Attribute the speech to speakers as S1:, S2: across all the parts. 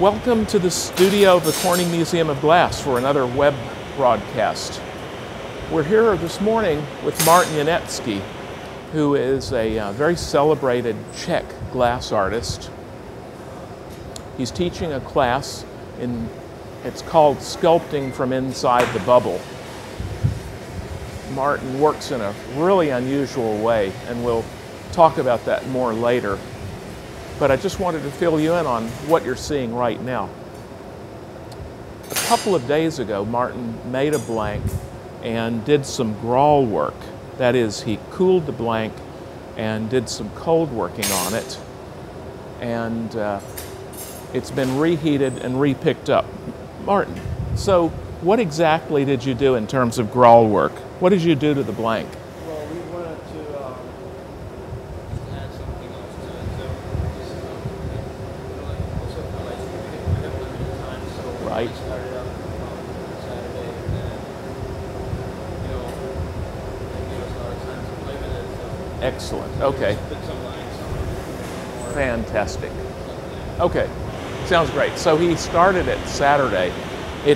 S1: Welcome to the studio of the Corning Museum of Glass for another web broadcast. We're here this morning with Martin Janecky, who is a very celebrated Czech glass artist. He's teaching a class it's called Sculpting Inside the Bubble. Martin works in a really unusual way, and we'll talk about that more later. But I just wanted to fill you in on what you're seeing right now. A couple of days ago, Martin made a blank and did some grawl work. That is, he cooled the blank and did some cold working on it. And it's been reheated and repicked up. Martin, so what exactly did you do in terms of grawl work? What did you do to the blank?
S2: Well, we wanted to add something else to it. So just, also felt like we have limited time, so
S1: Right.
S2: we started up on Saturday, and then, it gave us a lot of time to play with it. So
S1: Excellent. Okay.
S2: just put some lines on it. More
S1: Fantastic.
S2: something.
S1: Okay. Sounds great. So he started it Saturday.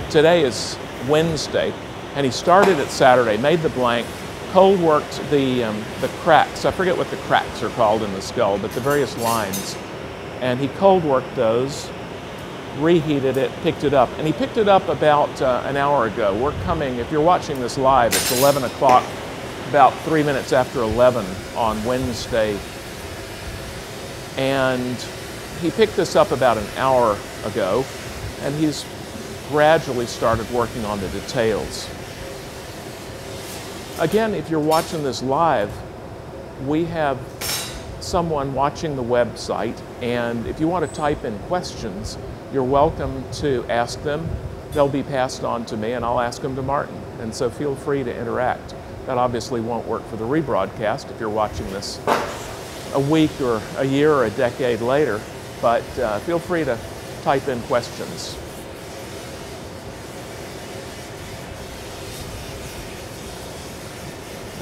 S1: Today is Wednesday, and he started it Saturday, made the blank, cold worked the cracks. I forget what the cracks are called in the skull, but the various lines. And he cold worked those, reheated it, picked it up. And he picked it up about an hour ago. We're coming, if you're watching this live, it's 11 o'clock, about 3 minutes after 11 on Wednesday. And he picked this up about an hour ago, and he's gradually started working on the details. Again, if you're watching this live, we have someone watching the website, and if you want to type in questions, you're welcome to ask them. They'll be passed on to me, and I'll ask them to Martin. And so feel free to interact. That obviously won't work for the rebroadcast if you're watching this a week or a year or a decade later, but feel free to type in questions.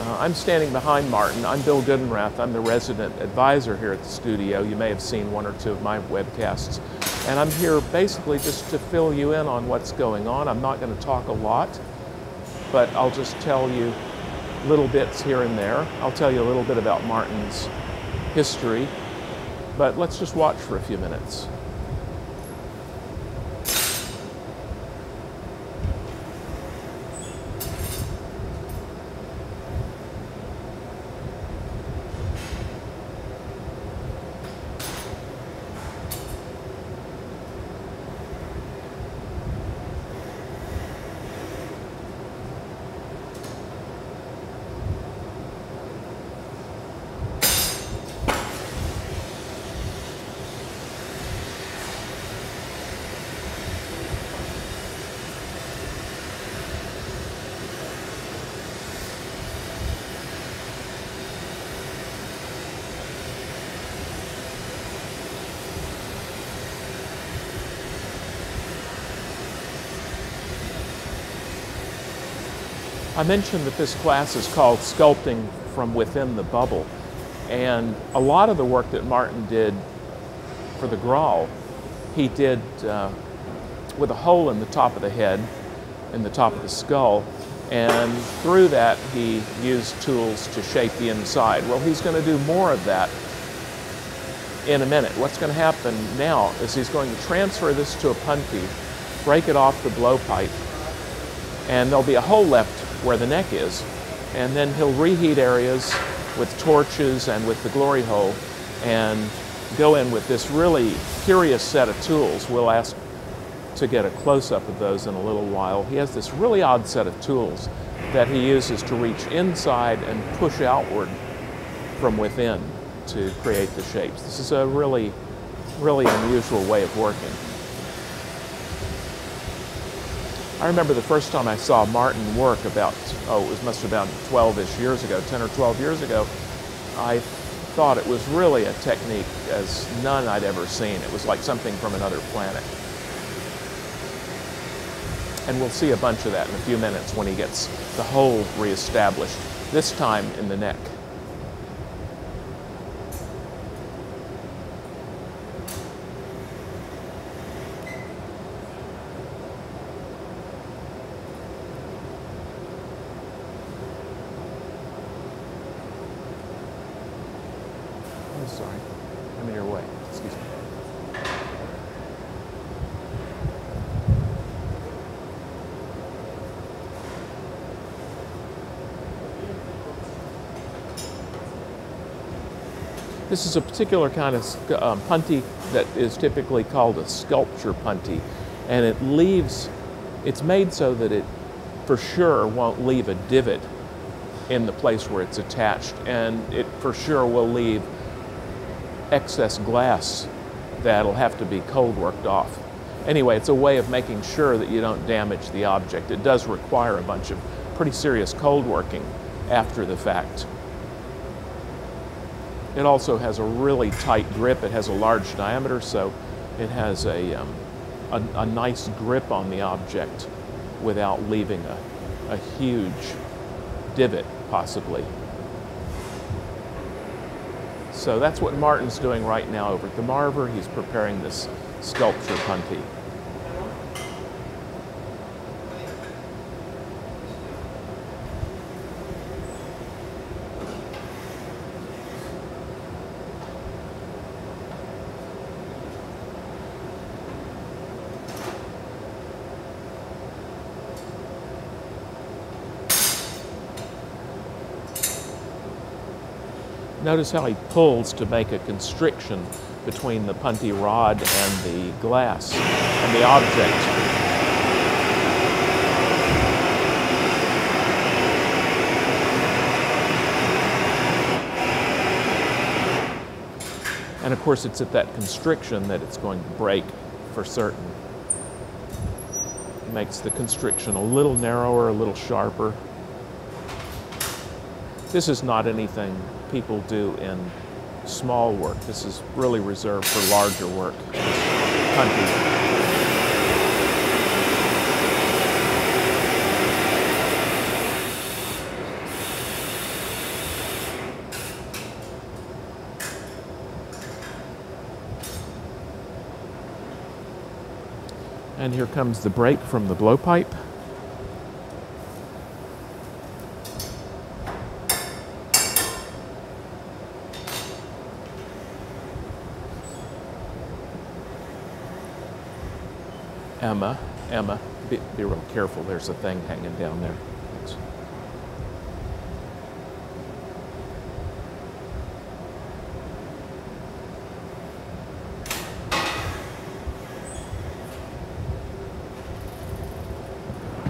S1: I'm standing behind Martin. I'm Bill Goodenrath. I'm the resident advisor here at the studio. You may have seen one or two of my webcasts. And I'm here basically just to fill you in on what's going on. I'm not going to talk a lot, but I'll just tell you little bits here and there. I'll tell you a little bit about Martin's history, but let's just watch for a few minutes. I mentioned that this class is called Sculpting from Within the Bubble, and a lot of the work that Martin did for the grawl, he did with a hole in the top of the head, in the top of the skull, and through that he used tools to shape the inside. Well, he's going to do more of that in a minute. What's going to happen now is he's going to transfer this to a punty, break it off the blowpipe, and there'll be a hole left where the neck is, and then he'll reheat areas with torches and with the glory hole and go in with this really curious set of tools. We'll ask to get a close-up of those in a little while. He has this really odd set of tools that he uses to reach inside and push outward from within to create the shapes. This is a really, really unusual way of working. I remember the first time I saw Martin work about, it must have been 12-ish years ago, 10 or 12 years ago. I thought it was really a technique as none I'd ever seen. It was like something from another planet. And we'll see a bunch of that in a few minutes when he gets the hole reestablished, this time in the neck. This is a particular kind of puntee that is typically called a sculpture puntee, and it's made so that it for sure won't leave a divot in the place where it's attached, and it for sure will leave excess glass that'll have to be cold worked off. Anyway, it's a way of making sure that you don't damage the object. It does require a bunch of pretty serious cold working after the fact. It also has a really tight grip. It has a large diameter, so it has a nice grip on the object without leaving a huge divot, possibly. So that's what Martin's doing right now over at the Marver. He's preparing this sculpture puntee. Notice how he pulls to make a constriction between the puntee rod and the glass and the object. And of course, it's at that constriction that it's going to break for certain. It makes the constriction a little narrower, a little sharper. This is not anything people do in small work. This is really reserved for larger work. And here comes the break from the blowpipe. Emma, be real careful. There's a thing hanging down there. Thanks.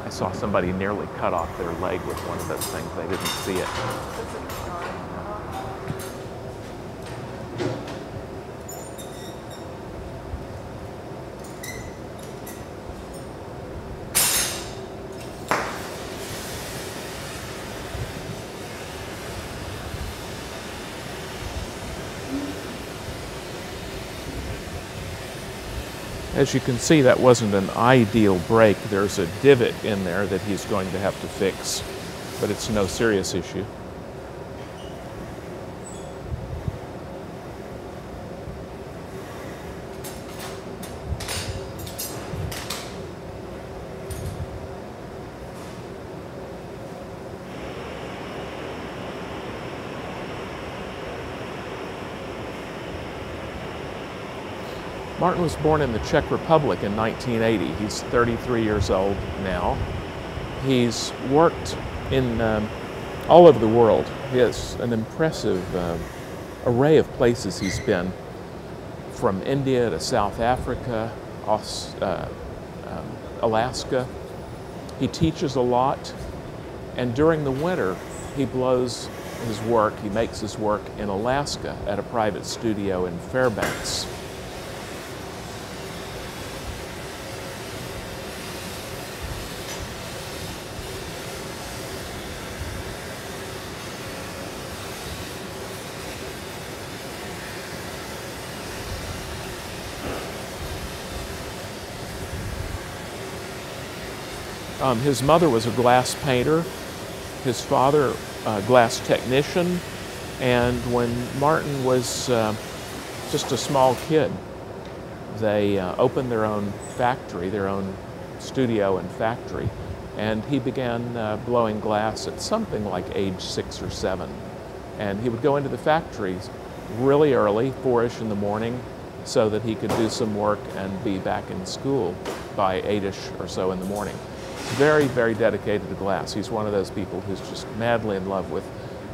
S1: I saw somebody nearly cut off their leg with one of those things. They didn't see it. As you can see, that wasn't an ideal break. There's a divot in there that he's going to have to fix, but it's no serious issue. Martin was born in the Czech Republic in 1980. He's 33 years old now. He's worked in all over the world. He has an impressive array of places he's been, from India to South Africa, Alaska. He teaches a lot, and during the winter, he blows his work, he makes his work in Alaska at a private studio in Fairbanks. His mother was a glass painter, his father a glass technician, and when Martin was just a small kid, they opened their own factory, their own studio and factory, and he began blowing glass at something like age 6 or 7. And he would go into the factory really early, 4-ish in the morning, so that he could do some work and be back in school by 8-ish or so in the morning. Very, very dedicated to glass. He's one of those people who's just madly in love with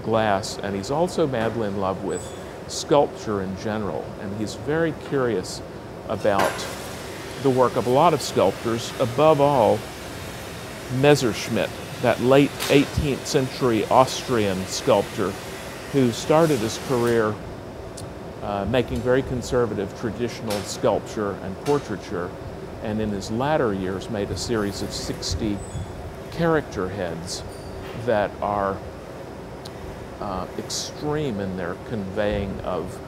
S1: glass, and he's also madly in love with sculpture in general, and he's very curious about the work of a lot of sculptors, above all Messerschmitt, that late 18th century Austrian sculptor who started his career making very conservative traditional sculpture and portraiture, and in his latter years made a series of 60 character heads that are extreme in their conveying of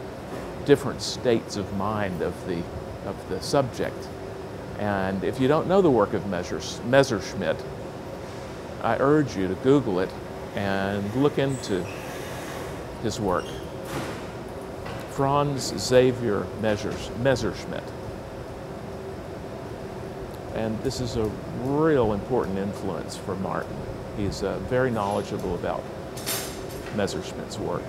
S1: different states of mind of the subject. And if you don't know the work of Messerschmitt, I urge you to Google it and look into his work. Franz Xavier Messerschmitt. And this is a real important influence for Martin. He's very knowledgeable about Messerschmitt's work.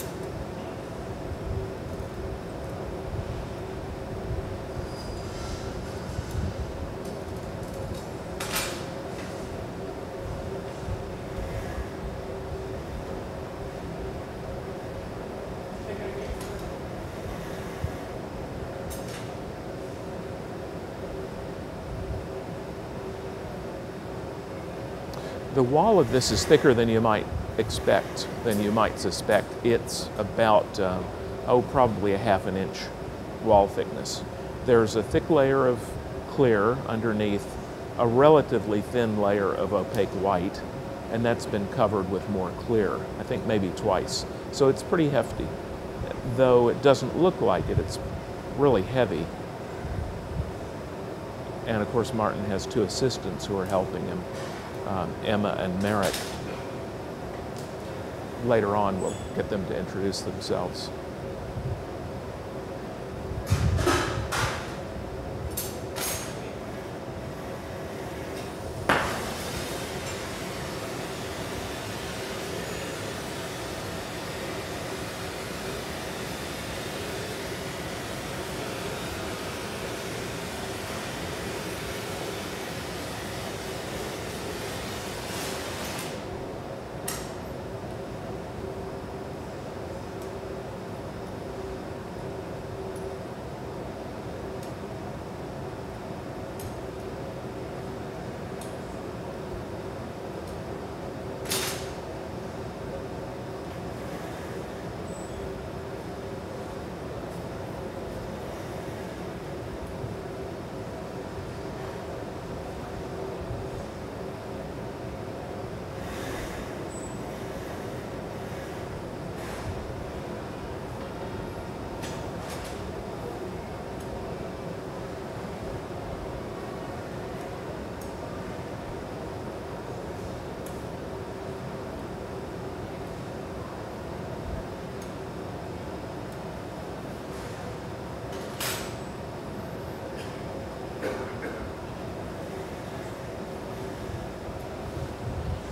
S1: The wall of this is thicker than you might expect, than you might suspect. It's about, probably a ½ an inch wall thickness. There's a thick layer of clear underneath, a relatively thin layer of opaque white, and that's been covered with more clear, I think maybe twice. So it's pretty hefty. Though it doesn't look like it, it's really heavy. And of course Martin has 2 assistants who are helping him. Emma and Merrick. Later on, we'll get them to introduce themselves.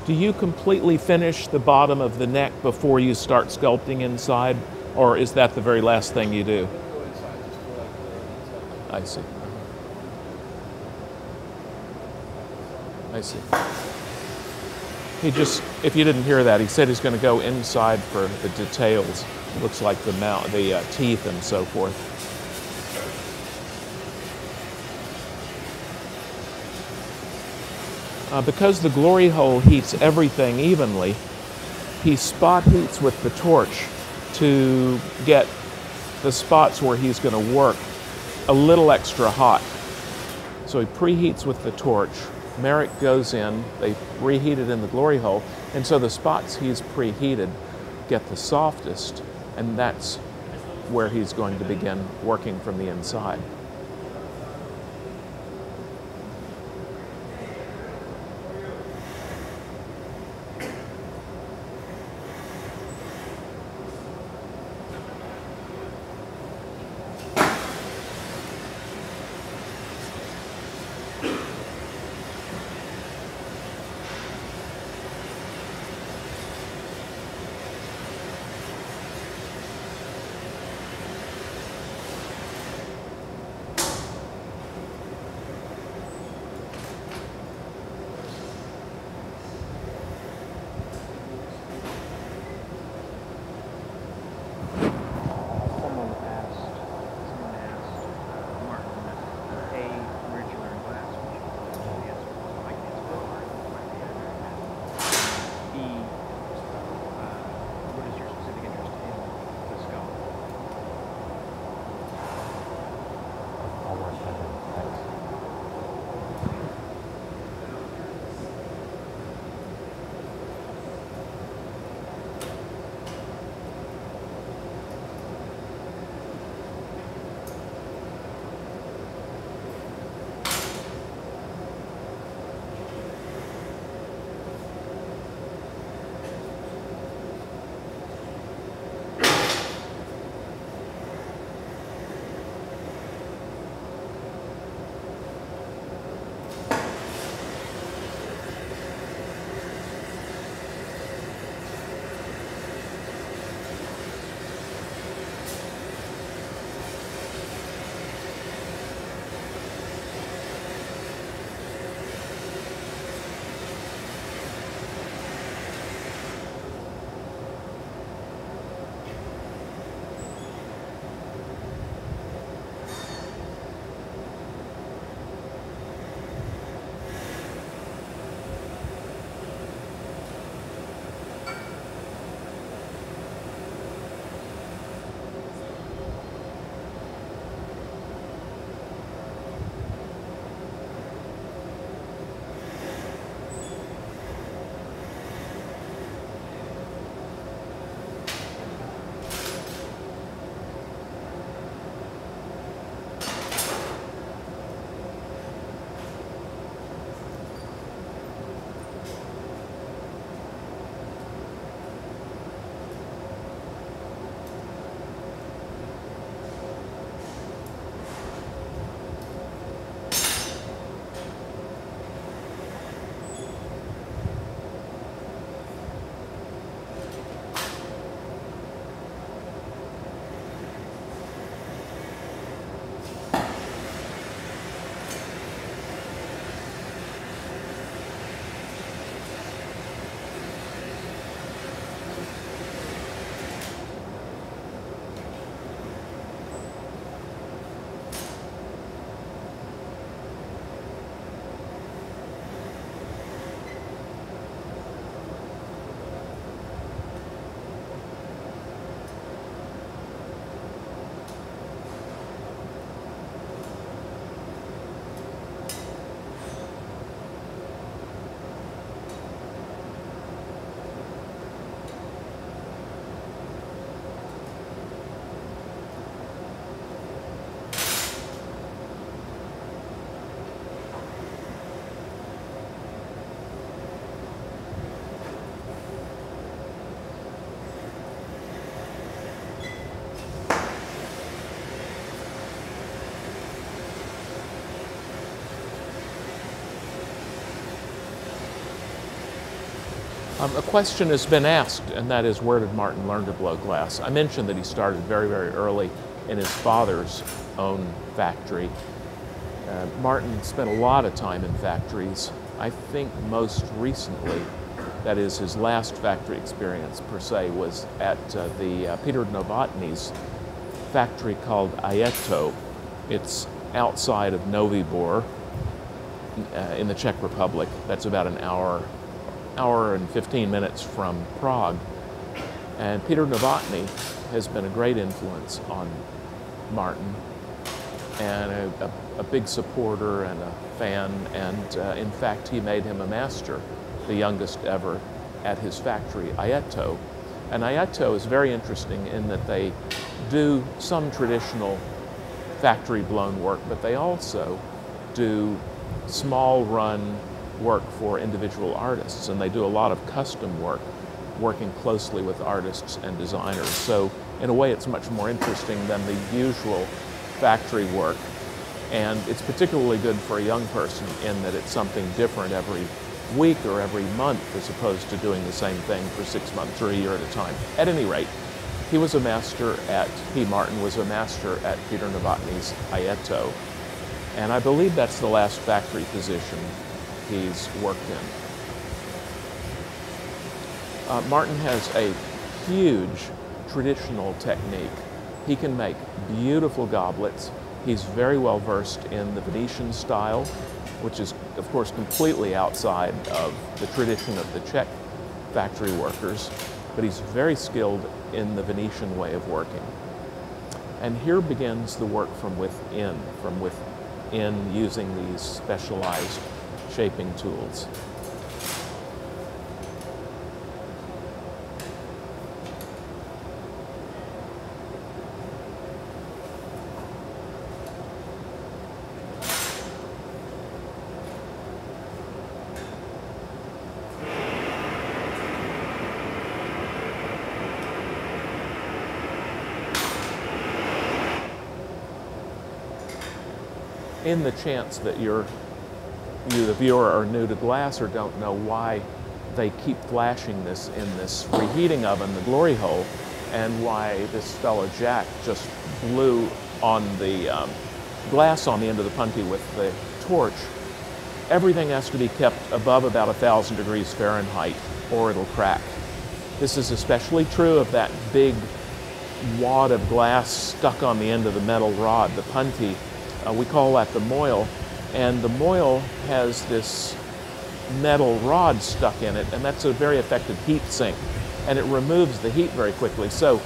S1: Do you completely finish the bottom of the neck before you start sculpting inside, or is that the very last thing you do?
S2: Go inside just for like the inside.
S1: I see. I see. He just, if you didn't hear that, he said he's going to go inside for the details. Looks like the mouth, the teeth and so forth. Because the glory hole heats everything evenly, he spot heats with the torch to get the spots where he's going to work a little extra hot. So he preheats with the torch. Merrick goes in, they reheat it in the glory hole, and so the spots he's preheated get the softest, and that's where he's going to begin working from the inside. A question has been asked, and that is, where did Martin learn to blow glass? I mentioned that he started very, very early in his father's own factory. Martin spent a lot of time in factories. I think most recently, that is, his last factory experience per se, was at the Peter Novotny's factory called Aeto. It's outside of Novi Bor in the Czech Republic. That's about an hour and 15 minutes from Prague. And Peter Novotny has been a great influence on Martin, and a big supporter and a fan, and in fact he made him a master, the youngest ever, at his factory, Aeto. And Aeto is very interesting in that they do some traditional factory blown work, but they also do small run work for individual artists, and they do a lot of custom work, working closely with artists and designers. So in a way it's much more interesting than the usual factory work, and it's particularly good for a young person in that it's something different every week or every month, as opposed to doing the same thing for 6 months or a year at a time. At any rate, Martin was a master at Peter Novotny's Aeto, and I believe that's the last factory position he's worked in. Martin has a huge traditional technique. He can make beautiful goblets. He's very well versed in the Venetian style, which is, of course, completely outside of the tradition of the Czech factory workers, but he's very skilled in the Venetian way of working. And here begins the work from within using these specialized shaping tools. In the chance that you, the viewer, are new to glass or don't know why they keep flashing this in this reheating oven, the glory hole, and why this fellow Jack just blew on the glass on the end of the punty with the torch, everything has to be kept above about 1,000 degrees Fahrenheit or it'll crack. This is especially true of that big wad of glass stuck on the end of the metal rod, the punty. We call that the moil, and the moil has this metal rod stuck in it, and that's a very effective heat sink, and it removes the heat very quickly. So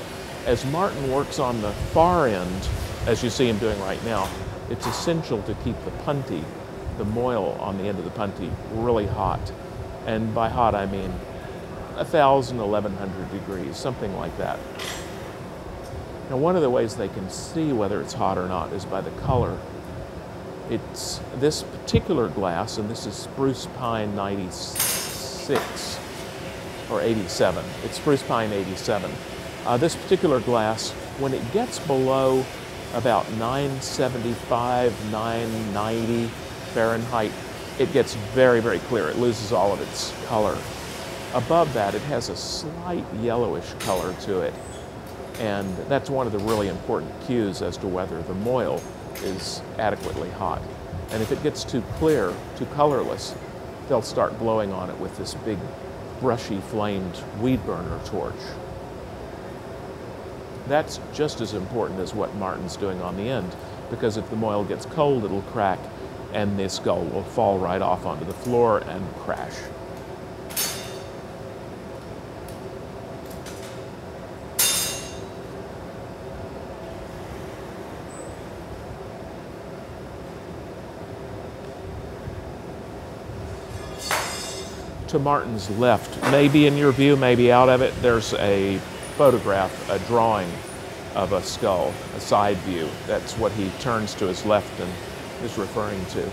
S1: as Martin works on the far end, as you see him doing right now, it's essential to keep the punty, the moil on the end of the punty, really hot. And by hot I mean 1,000, 1,100 degrees, something like that. Now, one of the ways they can see whether it's hot or not is by the color. It's this particular glass, and this is spruce pine 96 or 87. It's spruce pine 87. This particular glass, when it gets below about 975, 990 Fahrenheit, it gets very, very clear. It loses all of its color. Above that, it has a slight yellowish color to it. And that's one of the really important cues as to whether the moil is adequately hot. And if it gets too clear, too colorless, they'll start blowing on it with this big brushy flamed weed burner torch. That's just as important as what Martin's doing on the end, because if the moil gets cold, it'll crack and the skull will fall right off onto the floor and crash. To Martin's left, maybe in your view, maybe out of it, there's a photograph, a drawing of a skull, a side view. That's what he turns to his left and is referring to.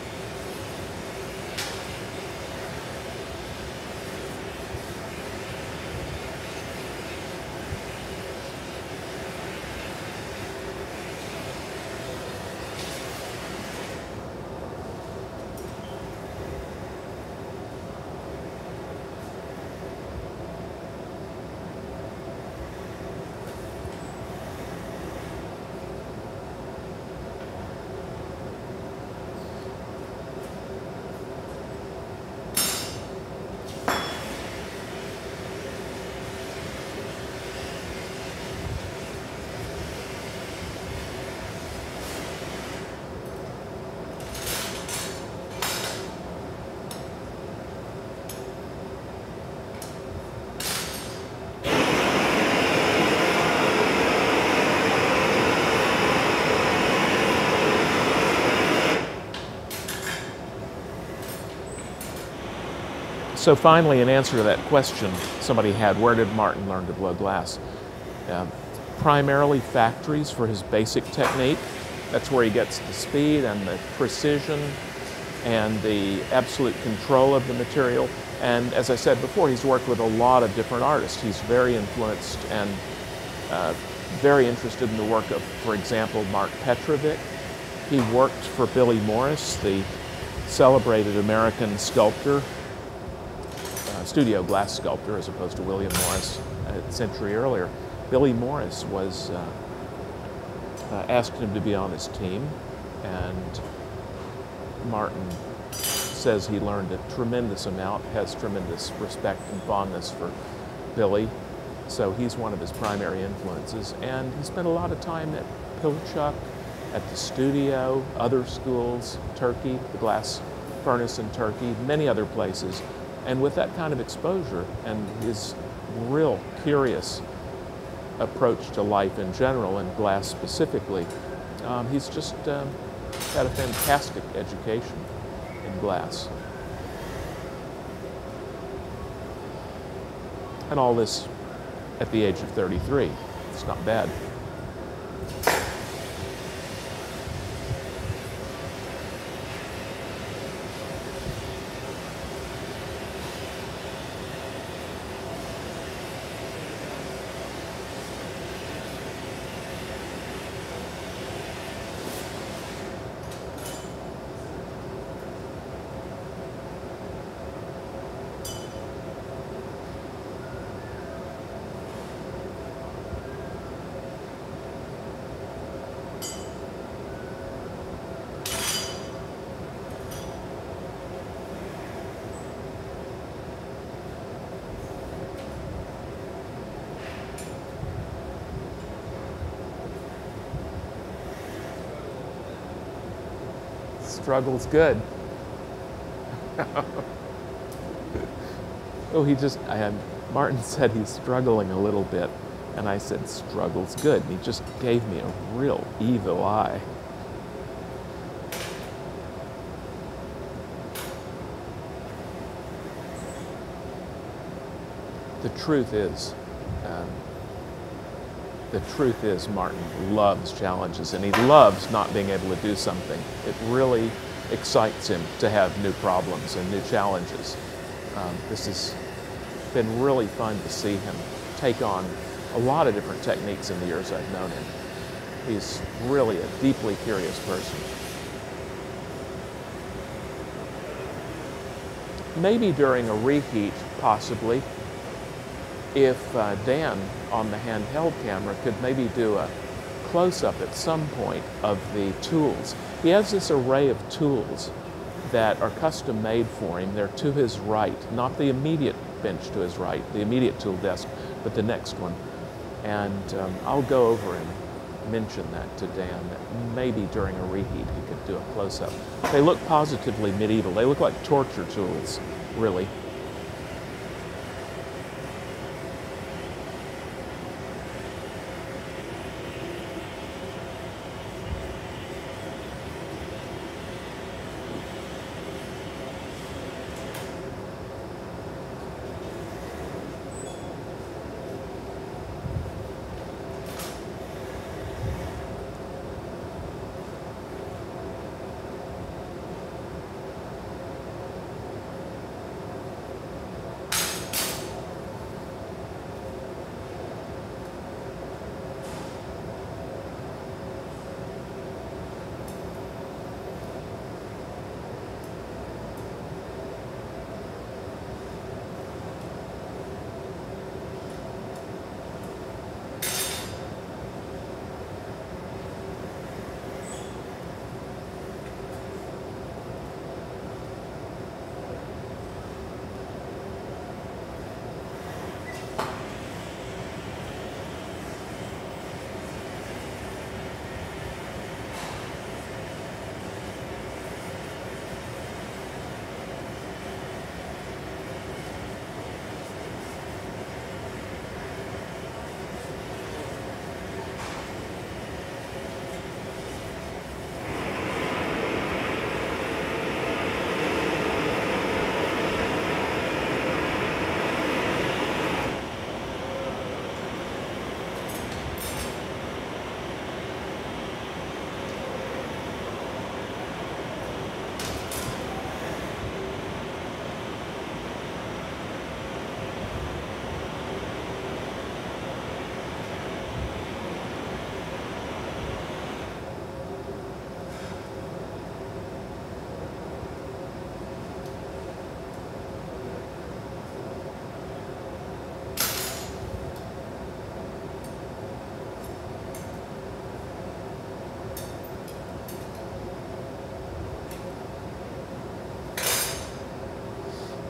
S1: So finally, in answer to that question somebody had, where did Martin learn to blow glass? Primarily factories for his basic technique. That's where he gets the speed and the precision and the absolute control of the material. And as I said before, he's worked with a lot of different artists. He's very influenced and very interested in the work of, for example, Mark Petrovic. He worked for Billy Morris, the celebrated American sculptor, studio glass sculptor, as opposed to William Morris a century earlier. Billy Morris was asked him to be on his team, and Martin says he learned a tremendous amount, has tremendous respect and fondness for Billy, so he's one of his primary influences. And he spent a lot of time at Pilchuck, at the studio, other schools, Turkey, the glass furnace in Turkey, many other places. And with that kind of exposure and his real curious approach to life in general and glass specifically, he's just had a fantastic education in glass. And all this at the age of 33. It's not bad. Struggle's good. Oh, Martin said he's struggling a little bit, and I said, struggle's good. And he just gave me a real evil eye. The truth is Martin loves challenges, and he loves not being able to do something. It really excites him to have new problems and new challenges. This has been really fun to see him take on a lot of different techniques in the years I've known him. He's really a deeply curious person. Maybe during a reheat, possibly, if Dan on the handheld camera could maybe do a close-up at some point of the tools. He has this array of tools that are custom made for him. They're to his right, not the immediate bench to his right, the immediate tool desk, but the next one. And I'll go over and mention that to Dan, that maybe during a reheat he could do a close-up. They look positively medieval. They look like torture tools, really.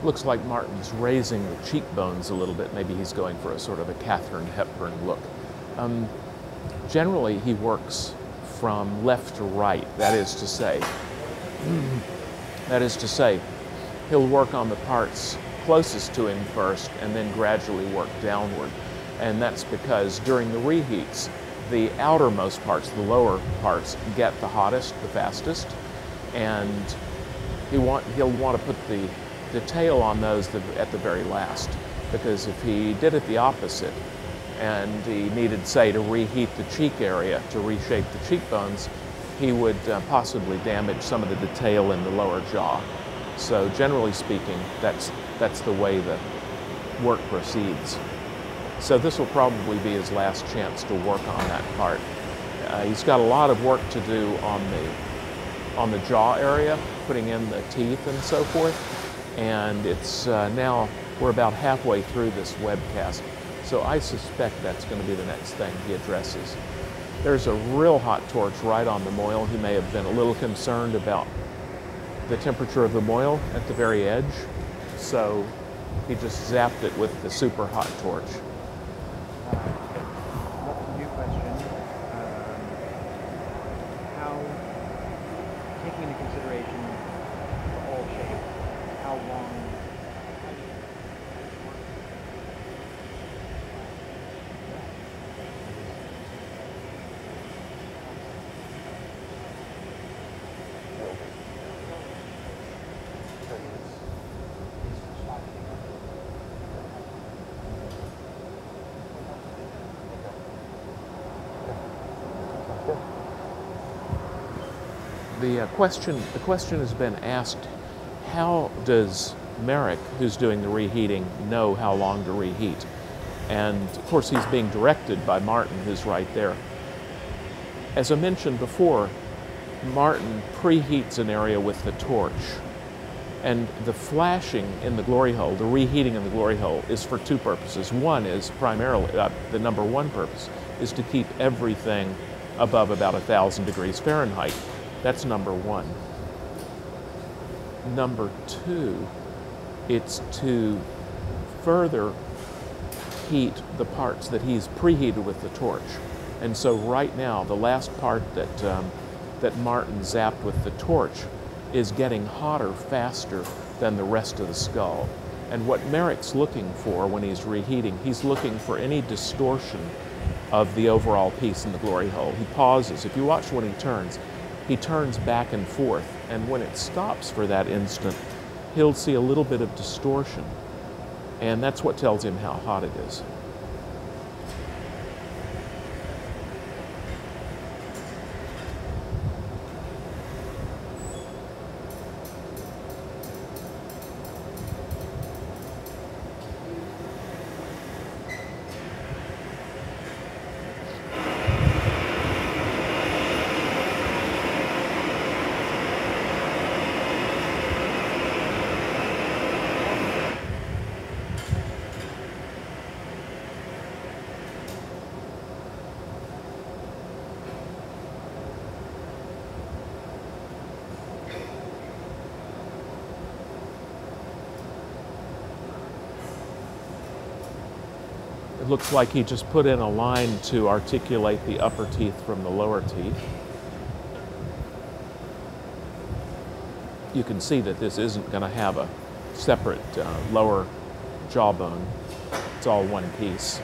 S1: Looks like Martin's raising the cheekbones a little bit. Maybe he's going for a sort of a Katharine Hepburn look. Generally, he works from left to right. That is to say, he'll work on the parts closest to him first and then gradually work downward. And that's because during the reheats, the outermost parts, the lower parts, get the hottest, the fastest, and he'll want to put the detail on those at the very last, because if he did it the opposite and he needed, say, to reheat the cheek area to reshape the cheekbones, he would possibly damage some of the detail in the lower jaw. So generally speaking, that's the way the work proceeds. So this will probably be his last chance to work on that part. He's got a lot of work to do on the jaw area, putting in the teeth and so forth. And it's now, we're about halfway through this webcast, so I suspect that's going to be the next thing he addresses. There's a real hot torch right on the moil. He may have been a little concerned about the temperature of the moil at the very edge, so he just zapped it with the super hot torch.
S2: What's a new question? How, taking into consideration the whole shape, how long?
S1: The question has been asked, how does Merrick, who's doing the reheating, know how long to reheat? And of course he's being directed by Martin, who's right there. As I mentioned before, Martin preheats an area with the torch, and the flashing in the glory hole, the reheating in the glory hole, is for two purposes. One is primarily, the number one purpose is to keep everything above about 1,000 degrees Fahrenheit. That's number one. Number two, it's to further heat the parts that he's preheated with the torch. And so right now, the last part that Martin zapped with the torch is getting hotter faster than the rest of the skull. And what Merrick's looking for when he's reheating, he's looking for any distortion of the overall piece in the glory hole. He pauses. If you watch when he turns back and forth, and when it stops for that instant, he'll see a little bit of distortion, and that's what tells him how hot it is. It looks like he just put in a line to articulate the upper teeth from the lower teeth. You can see that this isn't going to have a separate lower jawbone. It's all one piece.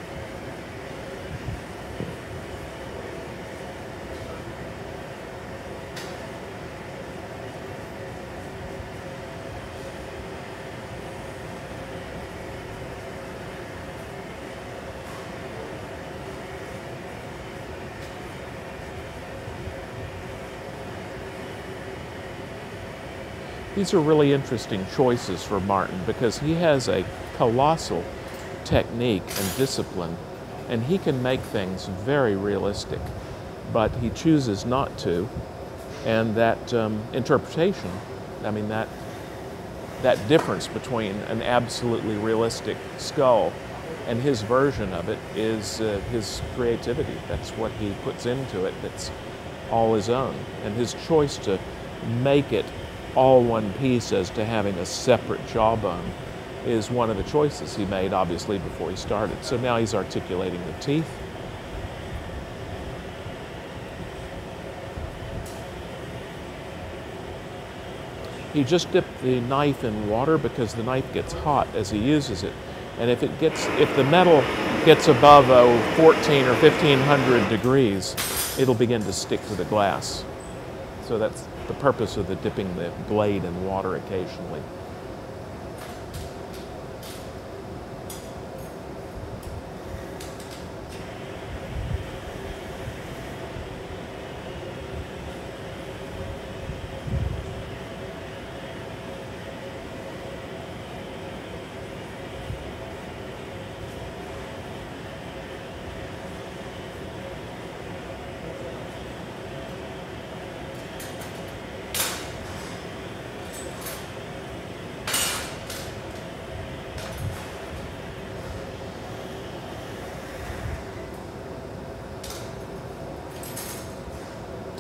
S1: These are really interesting choices for Martin because he has a colossal technique and discipline, and he can make things very realistic, but he chooses not to. And that interpretation, I mean, that difference between an absolutely realistic skull and his version of it is his creativity. That's what he puts into it. That's all his own. And his choice to make it all one piece as to having a separate jawbone is one of the choices he made, obviously, before he started. So now he's articulating the teeth. He just dipped the knife in water because the knife gets hot as he uses it. And if the metal gets above 14 or 1500 degrees, it'll begin to stick to the glass. So that's the purpose of the dipping the blade in water occasionally.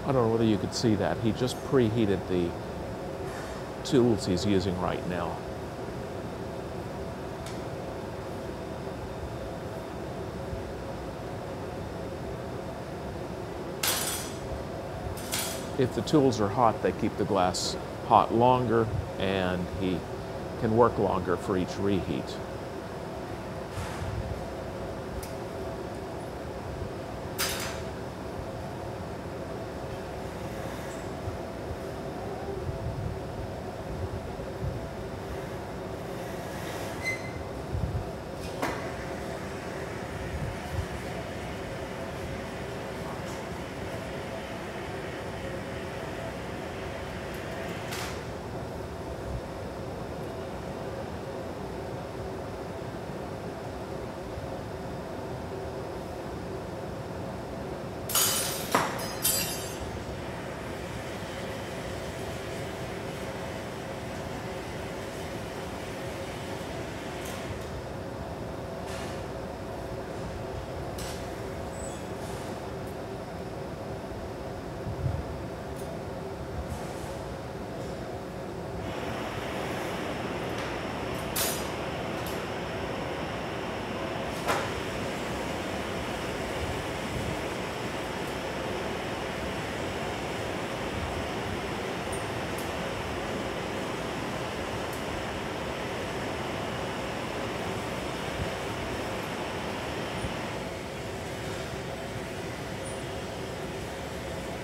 S1: I don't know whether you could see that. He just preheated the tools he's using right now. If the tools are hot, they keep the glass hot longer, and he can work longer for each reheat.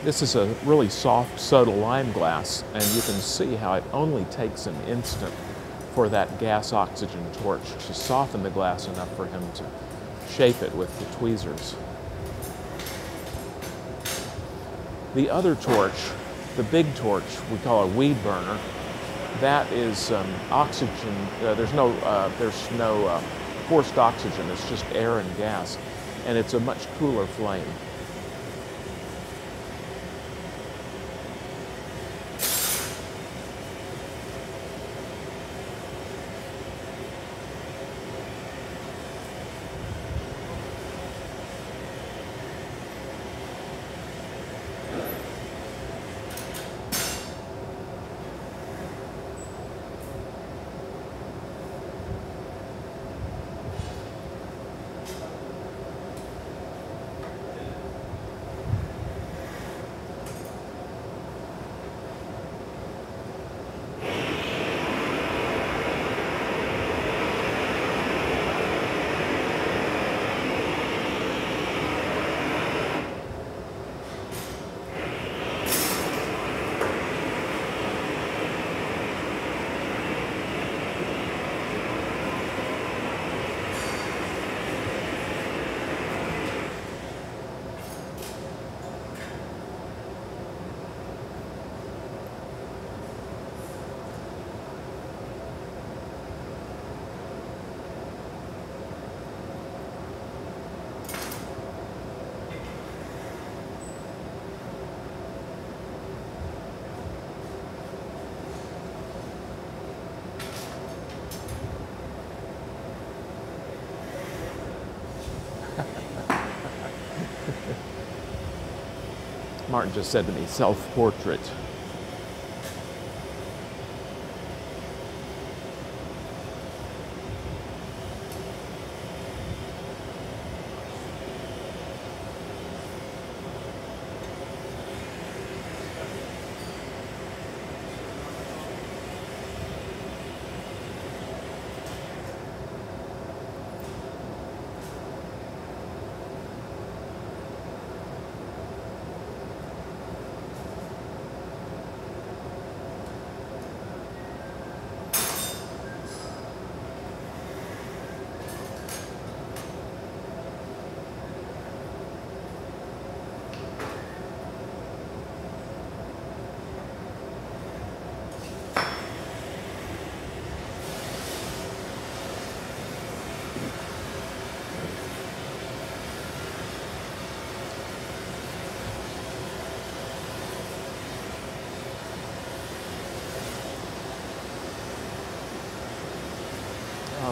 S1: This is a really soft soda lime glass, and you can see how it only takes an instant for that gas oxygen torch to soften the glass enough for him to shape it with the tweezers. The other torch, the big torch, we call a weed burner, that is oxygen. There's no forced oxygen. It's just air and gas, and it's a much cooler flame. Martin just said to me, self-portrait.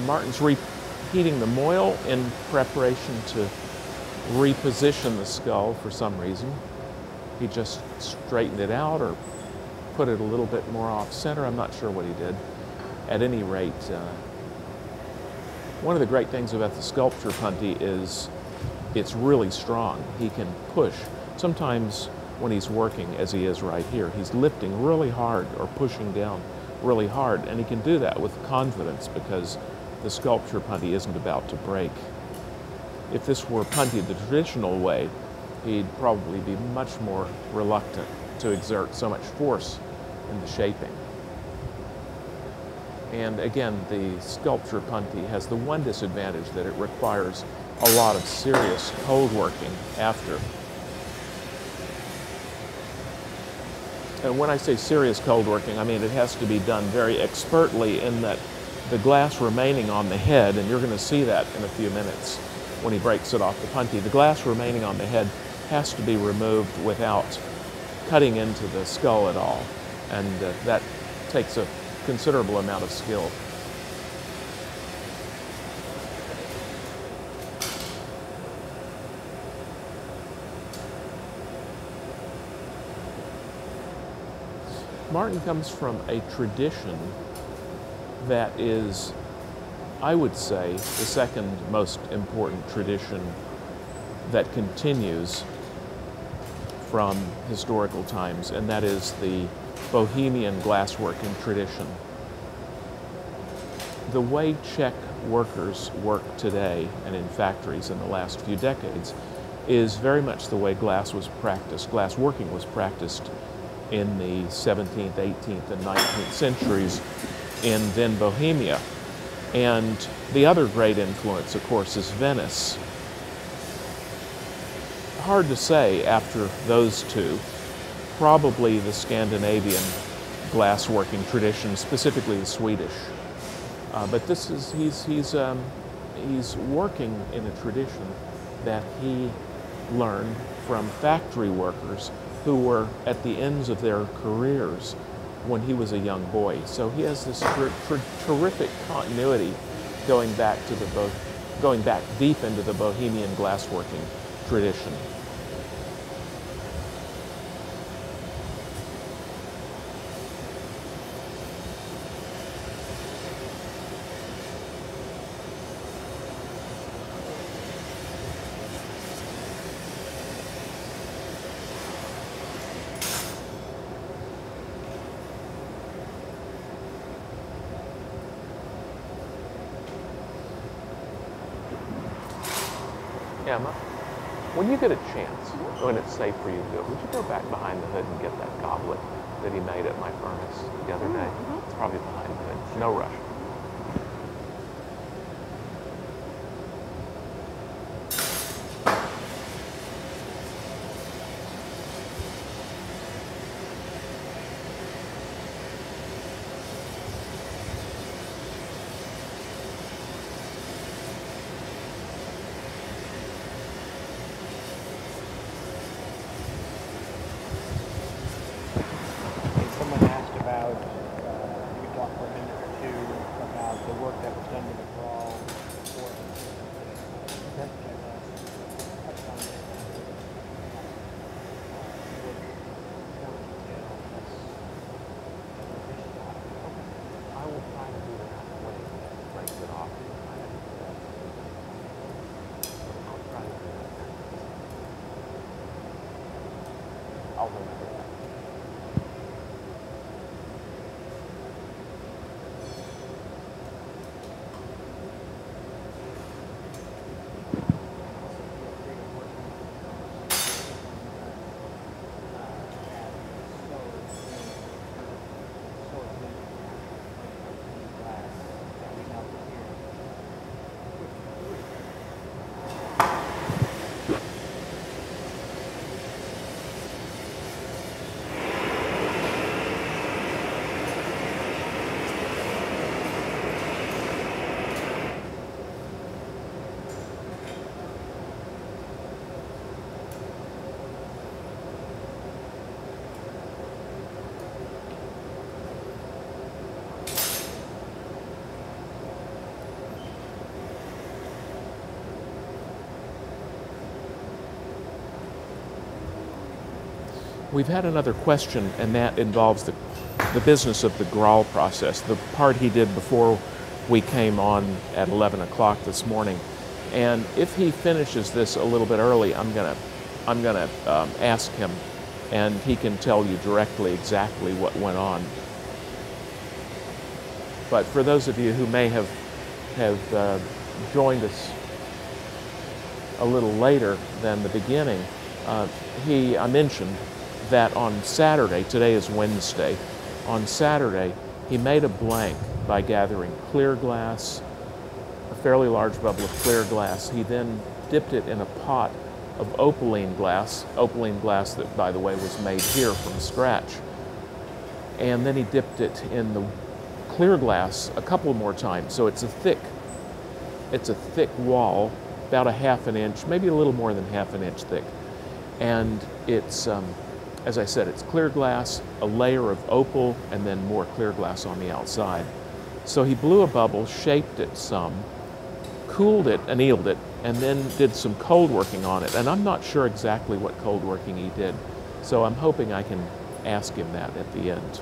S1: Martin's reheating the moil in preparation to reposition the skull for some reason. He just straightened it out or put it a little bit more off center. I'm not sure what he did. At any rate, one of the great things about the sculpture punty is it's really strong. He can push. Sometimes when he's working, as he is right here, he's lifting really hard or pushing down really hard, and he can do that with confidence because the sculpture punty isn't about to break. If this were punty the traditional way, he'd probably be much more reluctant to exert so much force in the shaping. And again, the sculpture punty has the one disadvantage that it requires a lot of serious cold working after. And when I say serious cold working, I mean it has to be done very expertly in that the glass remaining on the head, and you're going to see that in a few minutes when he breaks it off the punty, the glass remaining on the head has to be removed without cutting into the skull at all. And that takes a considerable amount of skill. Martin comes from a tradition that is, I would say, the second most important tradition that continues from historical times, and that is the Bohemian glassworking tradition. The way Czech workers work today and in factories in the last few decades is very much the way glass was practiced. Glassworking was practiced in the 17th, 18th, and 19th centuries in then Bohemia. And the other great influence, of course, is Venice. Hard to say after those two. Probably the Scandinavian glassworking tradition, specifically the Swedish. But this is he's working in a tradition that he learned from factory workers who were at the ends of their careers when he was a young boy. So he has this terrific continuity going back deep into the Bohemian glassworking tradition. Emma, when you get a chance, when it's safe for you to do it, would you go back behind the hood and get that goblet that he made at my furnace the other day? It's probably behind the hood. No rush. I'll remember that. We've had another question, and that involves the business of the Graal process, the part he did before we came on at 11 o'clock this morning. And if he finishes this a little bit early, I'm gonna ask him, and he can tell you directly exactly what went on. But for those of you who may have joined us a little later than the beginning, I mentioned that on Saturday, today is Wednesday, on Saturday he made a blank by gathering clear glass, a fairly large bubble of clear glass. He then dipped it in a pot of opaline glass that, by the way, was made here from scratch. And then he dipped it in the clear glass a couple more times. So it's a thick wall, about a half an inch, maybe a little more than half an inch thick. And it's, as I said, it's clear glass, a layer of opal, and then more clear glass on the outside. So he blew a bubble, shaped it some, cooled it, annealed it, and then did some cold working on it. And I'm not sure exactly what cold working he did, so I'm hoping I can ask him that at the end.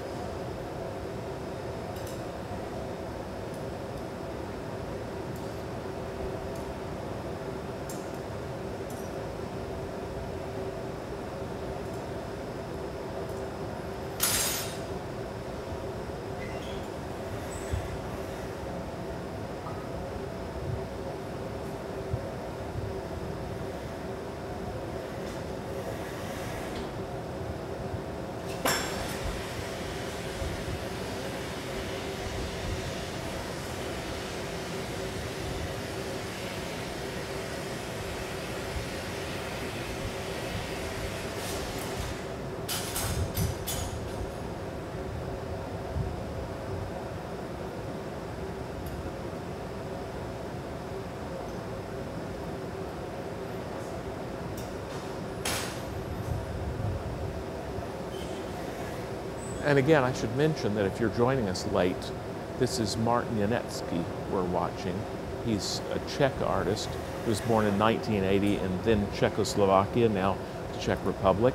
S1: And again, I should mention that if you're joining us late, this is Martin Janecky we're watching. He's a Czech artist who was born in 1980 in then Czechoslovakia, now the Czech Republic.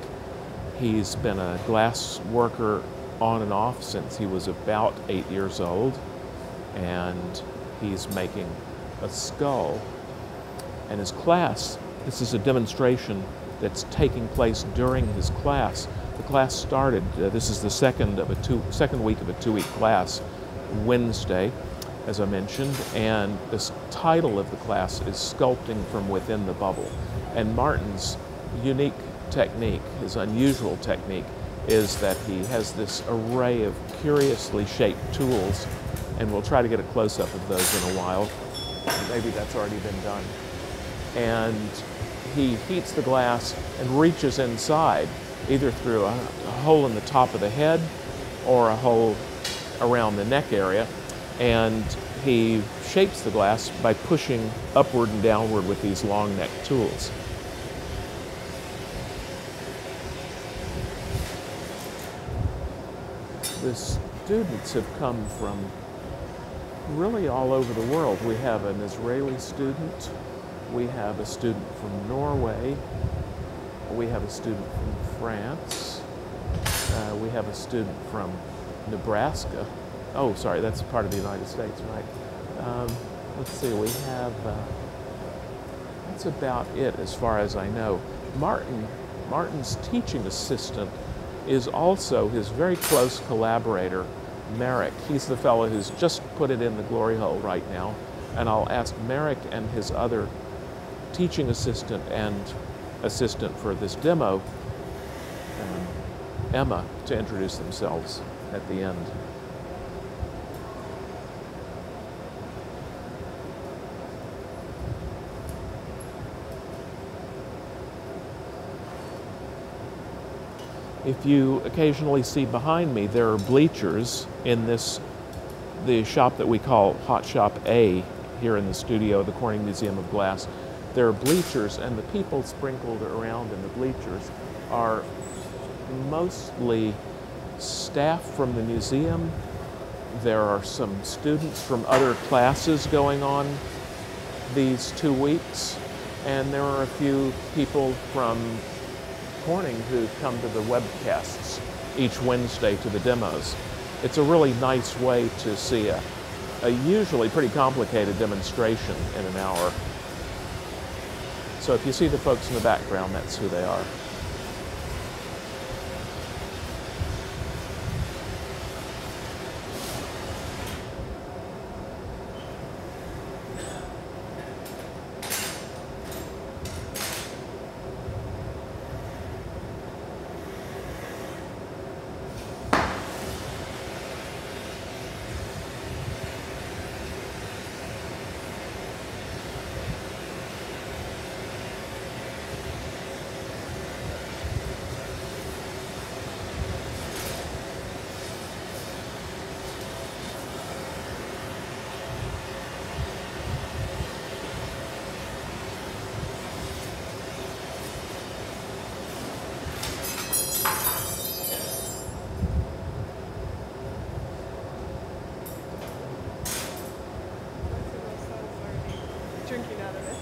S1: He's been a glass worker on and off since he was about 8 years old, and he's making a skull. And his class, this is a demonstration that's taking place during his class. The class started, this is the second week of a two-week class, Wednesday, as I mentioned, and this title of the class is Sculpting from Within the Bubble. And Martin's unique technique, his unusual technique, is that he has this array of curiously shaped tools, and we'll try to get a close-up of those in a while. Maybe that's already been done. And he heats the glass and reaches inside, either through a hole in the top of the head or a hole around the neck area, and he shapes the glass by pushing upward and downward with these long neck tools. The students have come from really all over the world. We have an Israeli student, we have a student from Norway, we have a student from France, we have a student from Nebraska. Oh, sorry, that's part of the United States, right? Let's see, we have, that's about it as far as I know. Martin's teaching assistant is also his very close collaborator, Marek. He's the fellow who's just put it in the glory hole right now. And I'll ask Marek and his other teaching assistant and assistant for this demo, Emma, to introduce themselves at the end. If you occasionally see behind me, there are bleachers in the shop that we call Hot Shop A here in the studio of the Corning Museum of Glass. There are bleachers, and the people sprinkled around in the bleachers are mostly staff from the museum. There are some students from other classes going on these 2 weeks, and there are a few people from Corning who come to the webcasts each Wednesday to the demos. It's a really nice way to see a usually pretty complicated demonstration in an hour. So if you see the folks in the background, that's who they are.
S3: Drinking out of it.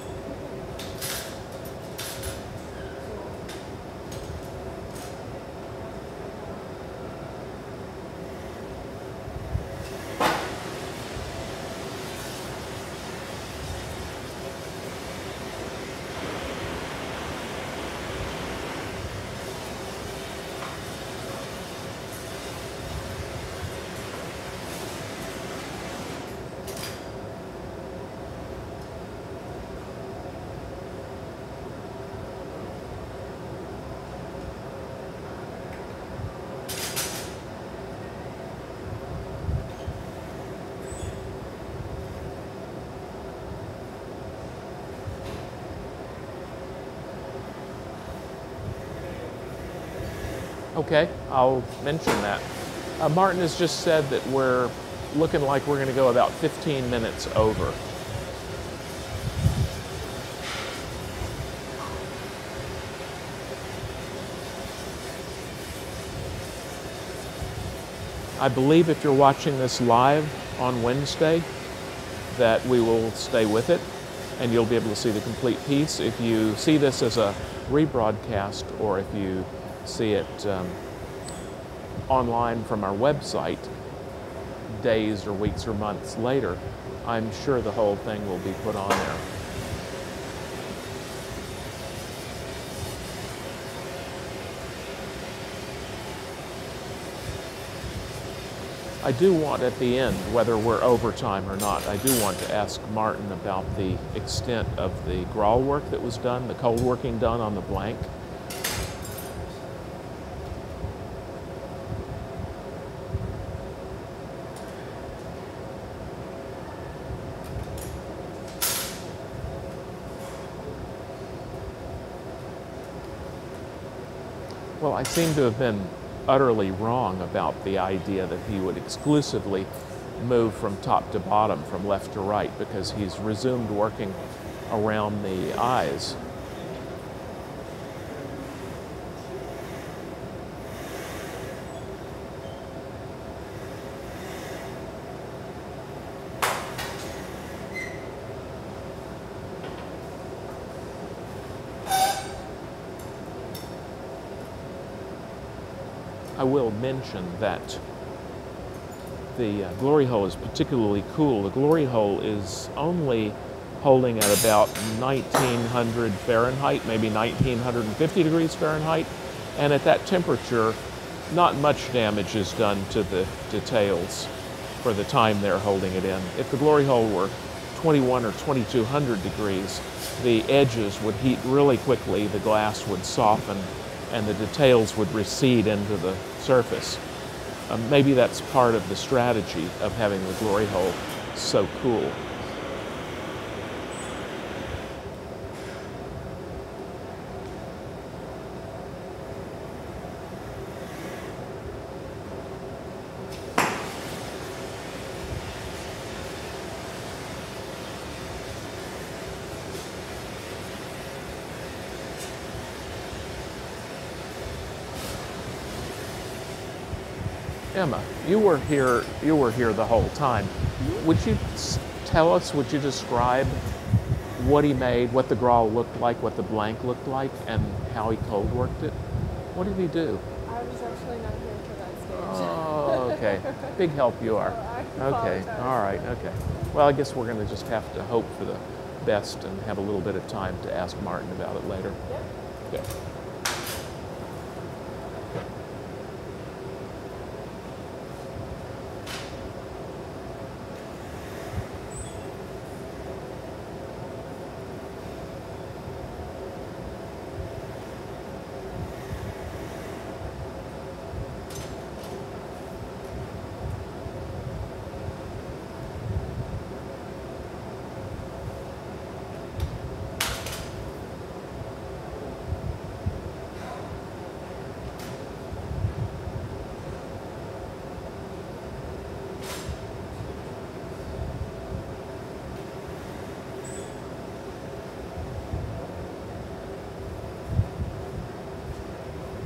S1: Okay, I'll mention that. Martin has just said that we're looking like we're going to go about 15 minutes over. I believe if you're watching this live on Wednesday, that we will stay with it and you'll be able to see the complete piece. If you see this as a rebroadcast or if you see it online from our website days or weeks or months later, I'm sure the whole thing will be put on there. I do want at the end, whether we're over time or not, I do want to ask Martin about the extent of the growl work that was done, the cold working done on the blank. Well, I seem to have been utterly wrong about the idea that he would exclusively move from top to bottom, from left to right, because he's resumed working around the eyes. I will mention that the glory hole is particularly cool. The glory hole is only holding at about 1900 Fahrenheit, maybe 1950 degrees Fahrenheit, and at that temperature, not much damage is done to the details for the time they're holding it in. If the glory hole were 21 or 2200 degrees, the edges would heat really quickly, the glass would soften, and the details would recede into the surface. Maybe that's part of the strategy of having the glory hole so cool. Emma, you were here the whole time. Would you tell us, would you describe what he made, what the growl looked like, what the blank looked like, and how he cold worked it? What did he do?
S3: I was actually not here for that stage.
S1: Oh, okay. Big help you are.
S3: So I
S1: Okay,
S3: apologize.
S1: all right, okay. Well, I guess we're going to just have to hope for the best and have a little bit of time to ask Martin about it later.
S3: Yep.
S1: Yeah.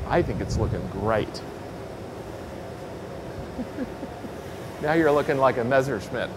S1: I think it's looking great. Now you're looking like a Messerschmitt.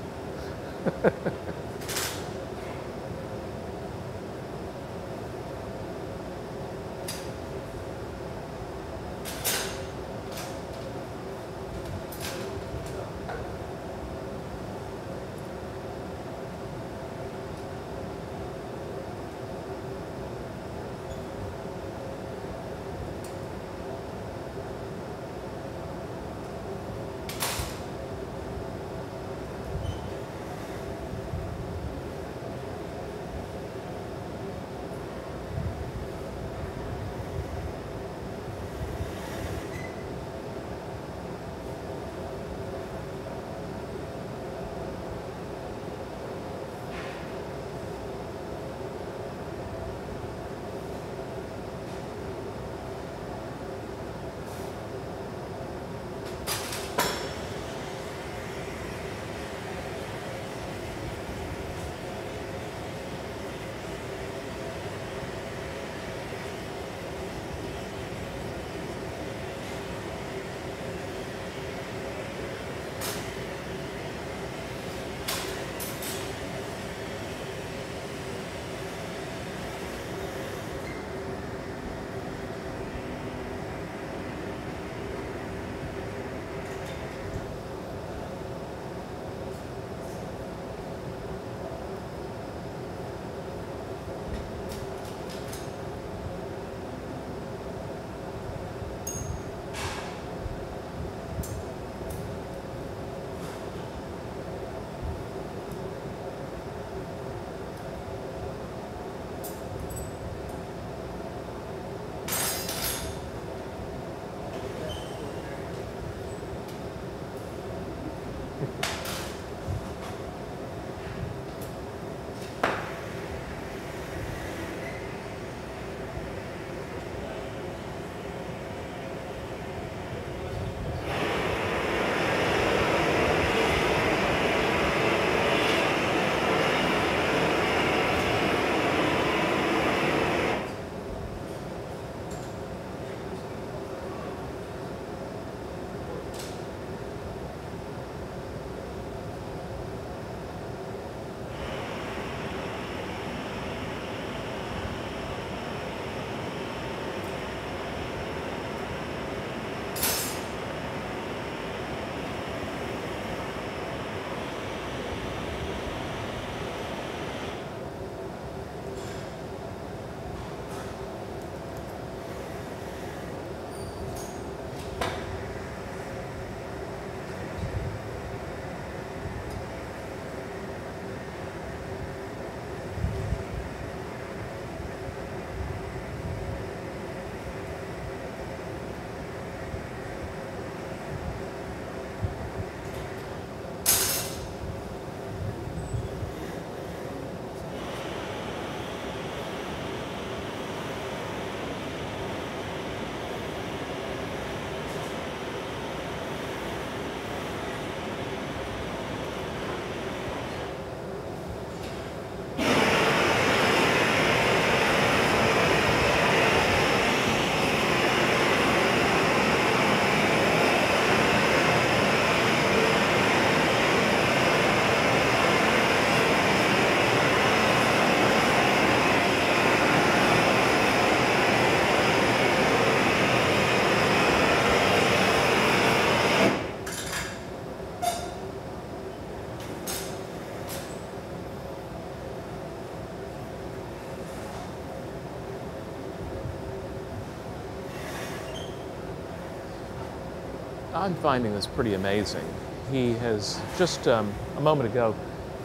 S1: I'm finding this pretty amazing. He has just a moment ago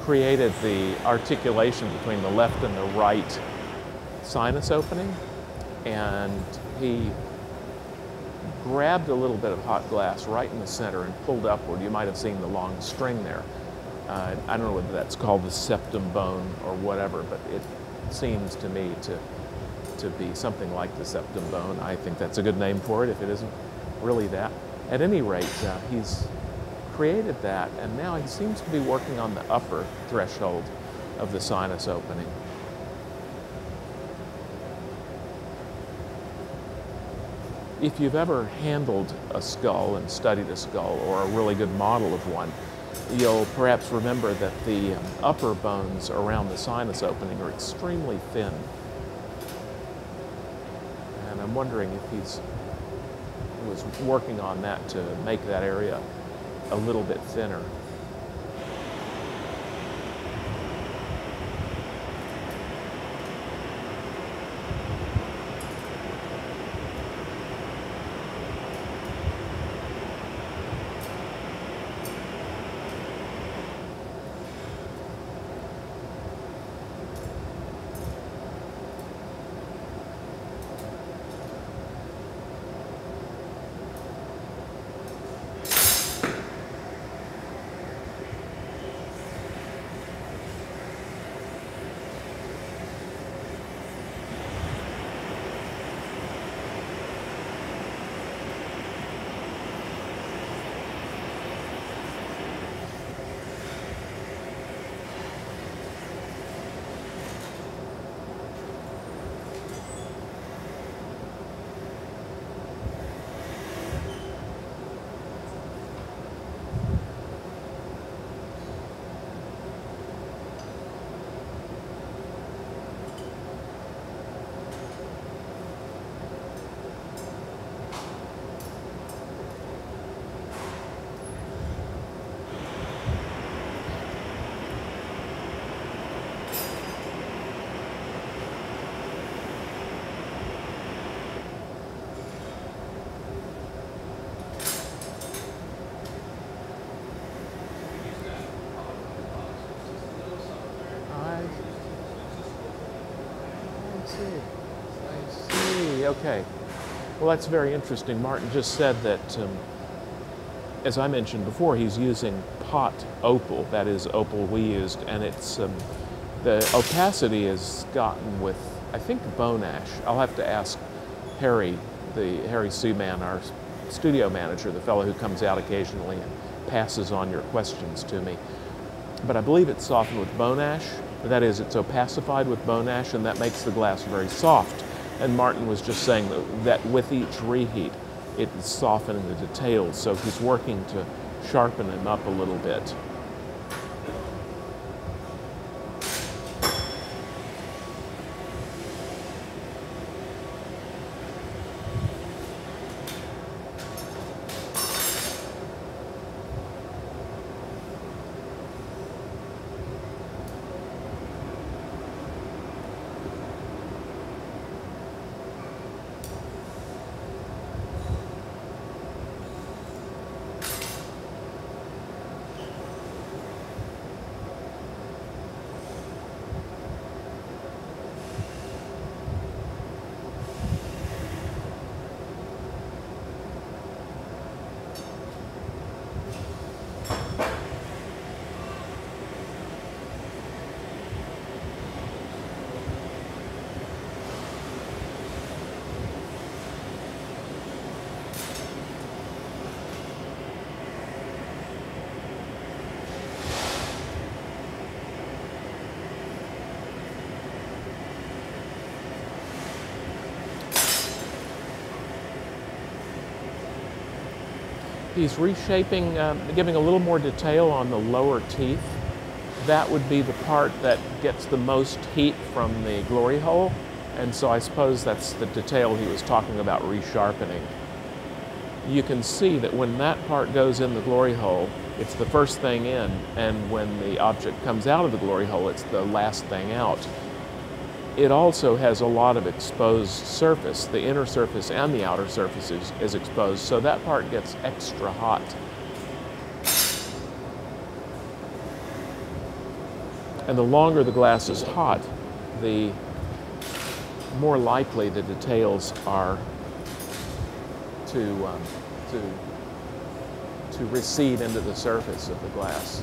S1: created the articulation between the left and the right sinus opening, and he grabbed a little bit of hot glass right in the center and pulled upward. You might have seen the long string there. I don't know whether that's called the septum bone or whatever, but it seems to me to be something like the septum bone. I think that's a good name for it if it isn't really that. At any rate, he's created that, and now he seems to be working on the upper threshold of the sinus opening. If you've ever handled a skull and studied a skull, or a really good model of one, you'll perhaps remember that the upper bones around the sinus opening are extremely thin. And I'm wondering if he was working on that to make that area a little bit thinner. I see. Okay. Well, that's very interesting. Martin just said that, as I mentioned before, he's using pot opal. That is opal we used, and it's the opacity is gotten with, I think, bone ash. I'll have to ask Harry Suman, our studio manager, the fellow who comes out occasionally and passes on your questions to me. But I believe it's softened with bone ash. That is, it's opacified with bone ash, and that makes the glass very soft. And Martin was just saying that with each reheat, it is softening the details, so he's working to sharpen them up a little bit. He's reshaping, giving a little more detail on the lower teeth. That would be the part that gets the most heat from the glory hole, and so I suppose that's the detail he was talking about resharpening. You can see that when that part goes in the glory hole, it's the first thing in, and when the object comes out of the glory hole, it's the last thing out. it also has a lot of exposed surface. The inner surface and the outer surface is exposed, so that part gets extra hot. And the longer the glass is hot, the more likely the details are to recede into the surface of the glass.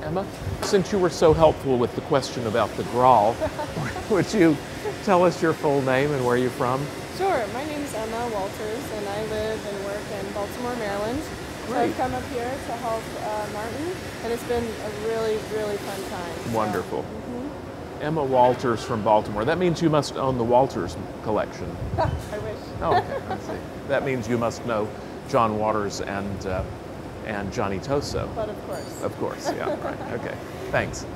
S1: Emma, since you were so helpful with the question about the Graal, would you tell us your full name and where you're from?
S3: Sure. My name is Emma Walters, and I live and work in Baltimore, Maryland. So I've come up here to help Martin, and it's been a really, really fun time.
S1: Wonderful. Emma Walters from Baltimore. That means you must own the Walters collection.
S3: I wish.
S1: Oh, okay. I see. That means you must know John Waters and Johnny Toso.
S3: But of course.
S1: Of course, yeah, right. Okay, thanks.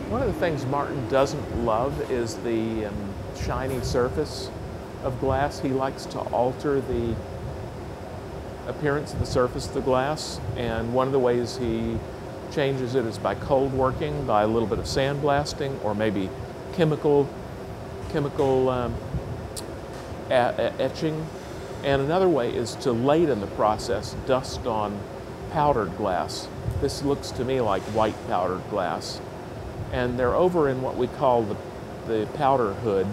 S1: One of the things Martin doesn't love is the shiny surface of glass. He likes to alter the appearance of the surface of the glass, and one of the ways he changes it is by cold working, by a little bit of sandblasting, or maybe chemical etching. And another way is to late in the process dust on powdered glass. This looks to me like white powdered glass. And they're over in what we call the powder hood.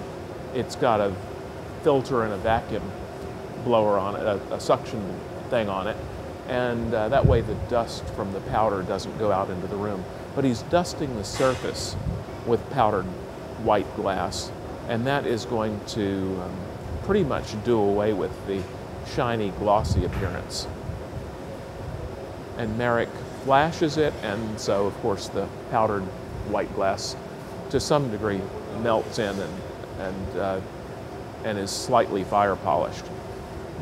S1: It's got a filter and a vacuum blower on it, a suction thing on it. And that way the dust from the powder doesn't go out into the room. But he's dusting the surface with powdered white glass, and that is going to pretty much do away with the shiny, glossy appearance. And Merrick flashes it, and so of course the powdered white glass to some degree melts in and is slightly fire polished.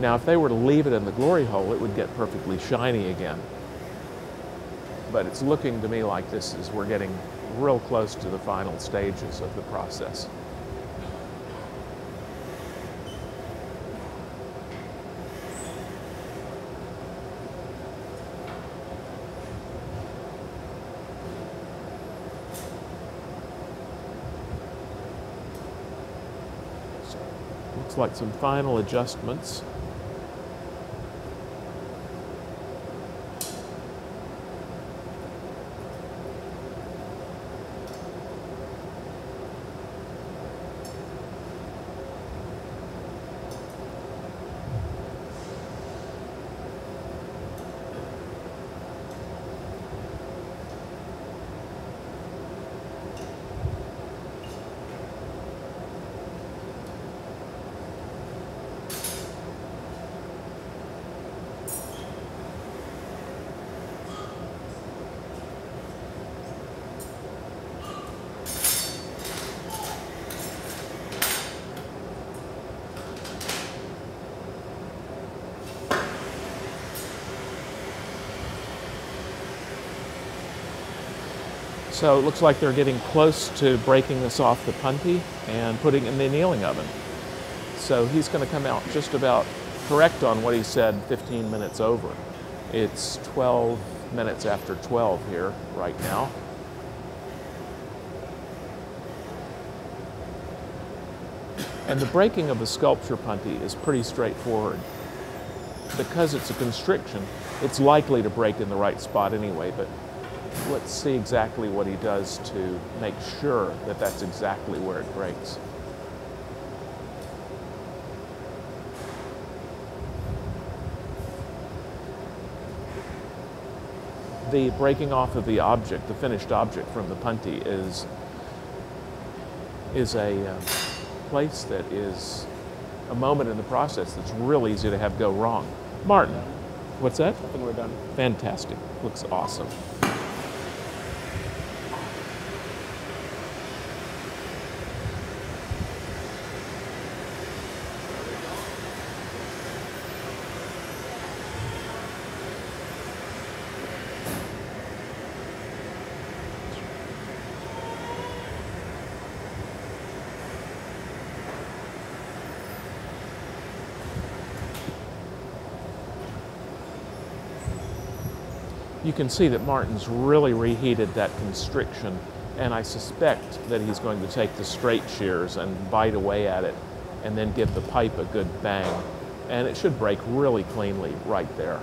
S1: Now if they were to leave it in the glory hole, it would get perfectly shiny again. But it's looking to me like we're getting real close to the final stages of the process. Looks like some final adjustments. So it looks like they're getting close to breaking this off the punty and putting it in the annealing oven. So he's going to come out just about correct on what he said, 15 minutes over. It's 12 minutes after 12 here right now. And the breaking of a sculpture punty is pretty straightforward. Because it's a constriction, it's likely to break in the right spot anyway, but let's see exactly what he does to make sure that that's exactly where it breaks. the breaking off of the object, the finished object from the punty is a place that is a moment in the process that's real easy to have go wrong. Martin, what's that?
S2: I think we're done.
S1: Fantastic. Looks awesome. You can see that Martin's really reheated that constriction, and I suspect that he's going to take the straight shears and bite away at it and then give the pipe a good bang. And it should break really cleanly right there.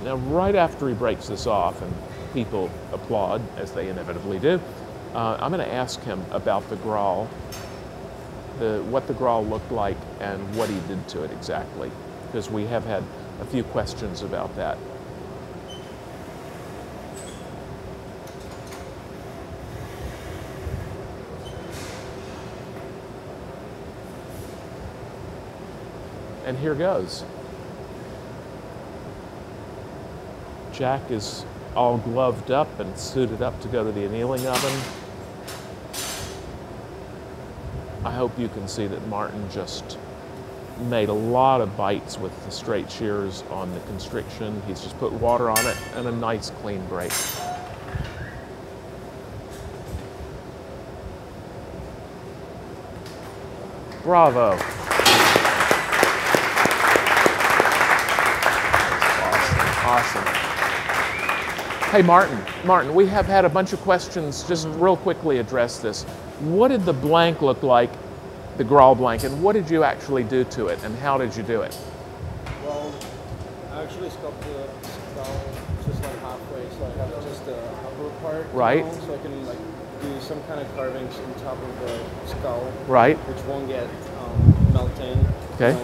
S1: Now, right after he breaks this off, and people applaud, as they inevitably do, I'm going to ask him about the growl, what the growl looked like and what he did to it exactly, because we have had a few questions about that. And here goes. Jack is all gloved up and suited up to go to the annealing oven. I hope you can see that Martin just made a lot of bites with the straight shears on the constriction. He's just put water on it and a nice clean break. Bravo. Awesome. Hey, Martin, we have had a bunch of questions. Just real quickly address this. What did the blank look like, the growl blank, and what did you actually do to it, and how did you do it?
S2: Well, I actually sculpted the skull just like halfway, so I have just the upper part.
S1: Right.
S2: So I can like do some kind of carvings on top of the skull.
S1: Right.
S2: Which won't get melting.
S1: Okay.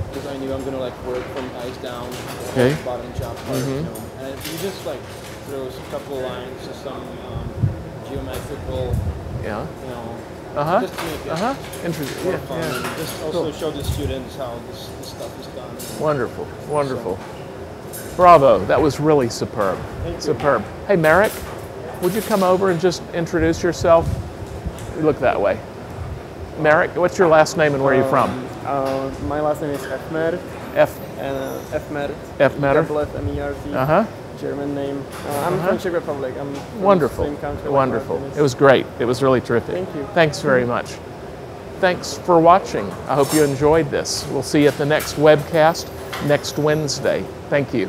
S2: Because I knew I'm gonna like work from eyes down.
S1: Okay.
S2: Bottom job part. And you just like throw a couple of lines, just some geometrical.
S1: Yeah.
S2: You know.
S1: Just to make it
S2: interesting.
S1: Yeah.
S2: And just also show the students how this stuff is done.
S1: Wonderful, wonderful. Bravo, that was really superb. Superb. Hey, Merrick, would you come over and just introduce yourself? You look that way. Merrick, what's your last name and where are you from?
S2: My last name is Efmer. Efmer. F-M-E-R-T. German name. I'm from Czech Republic. I'm from
S1: wonderful.
S2: The same country
S1: Wonderful.
S2: Like
S1: it was great. It was really terrific.
S2: Thank you.
S1: Thanks very much. Thanks for watching. I hope you enjoyed this. We'll see you at the next webcast next Wednesday. Thank you.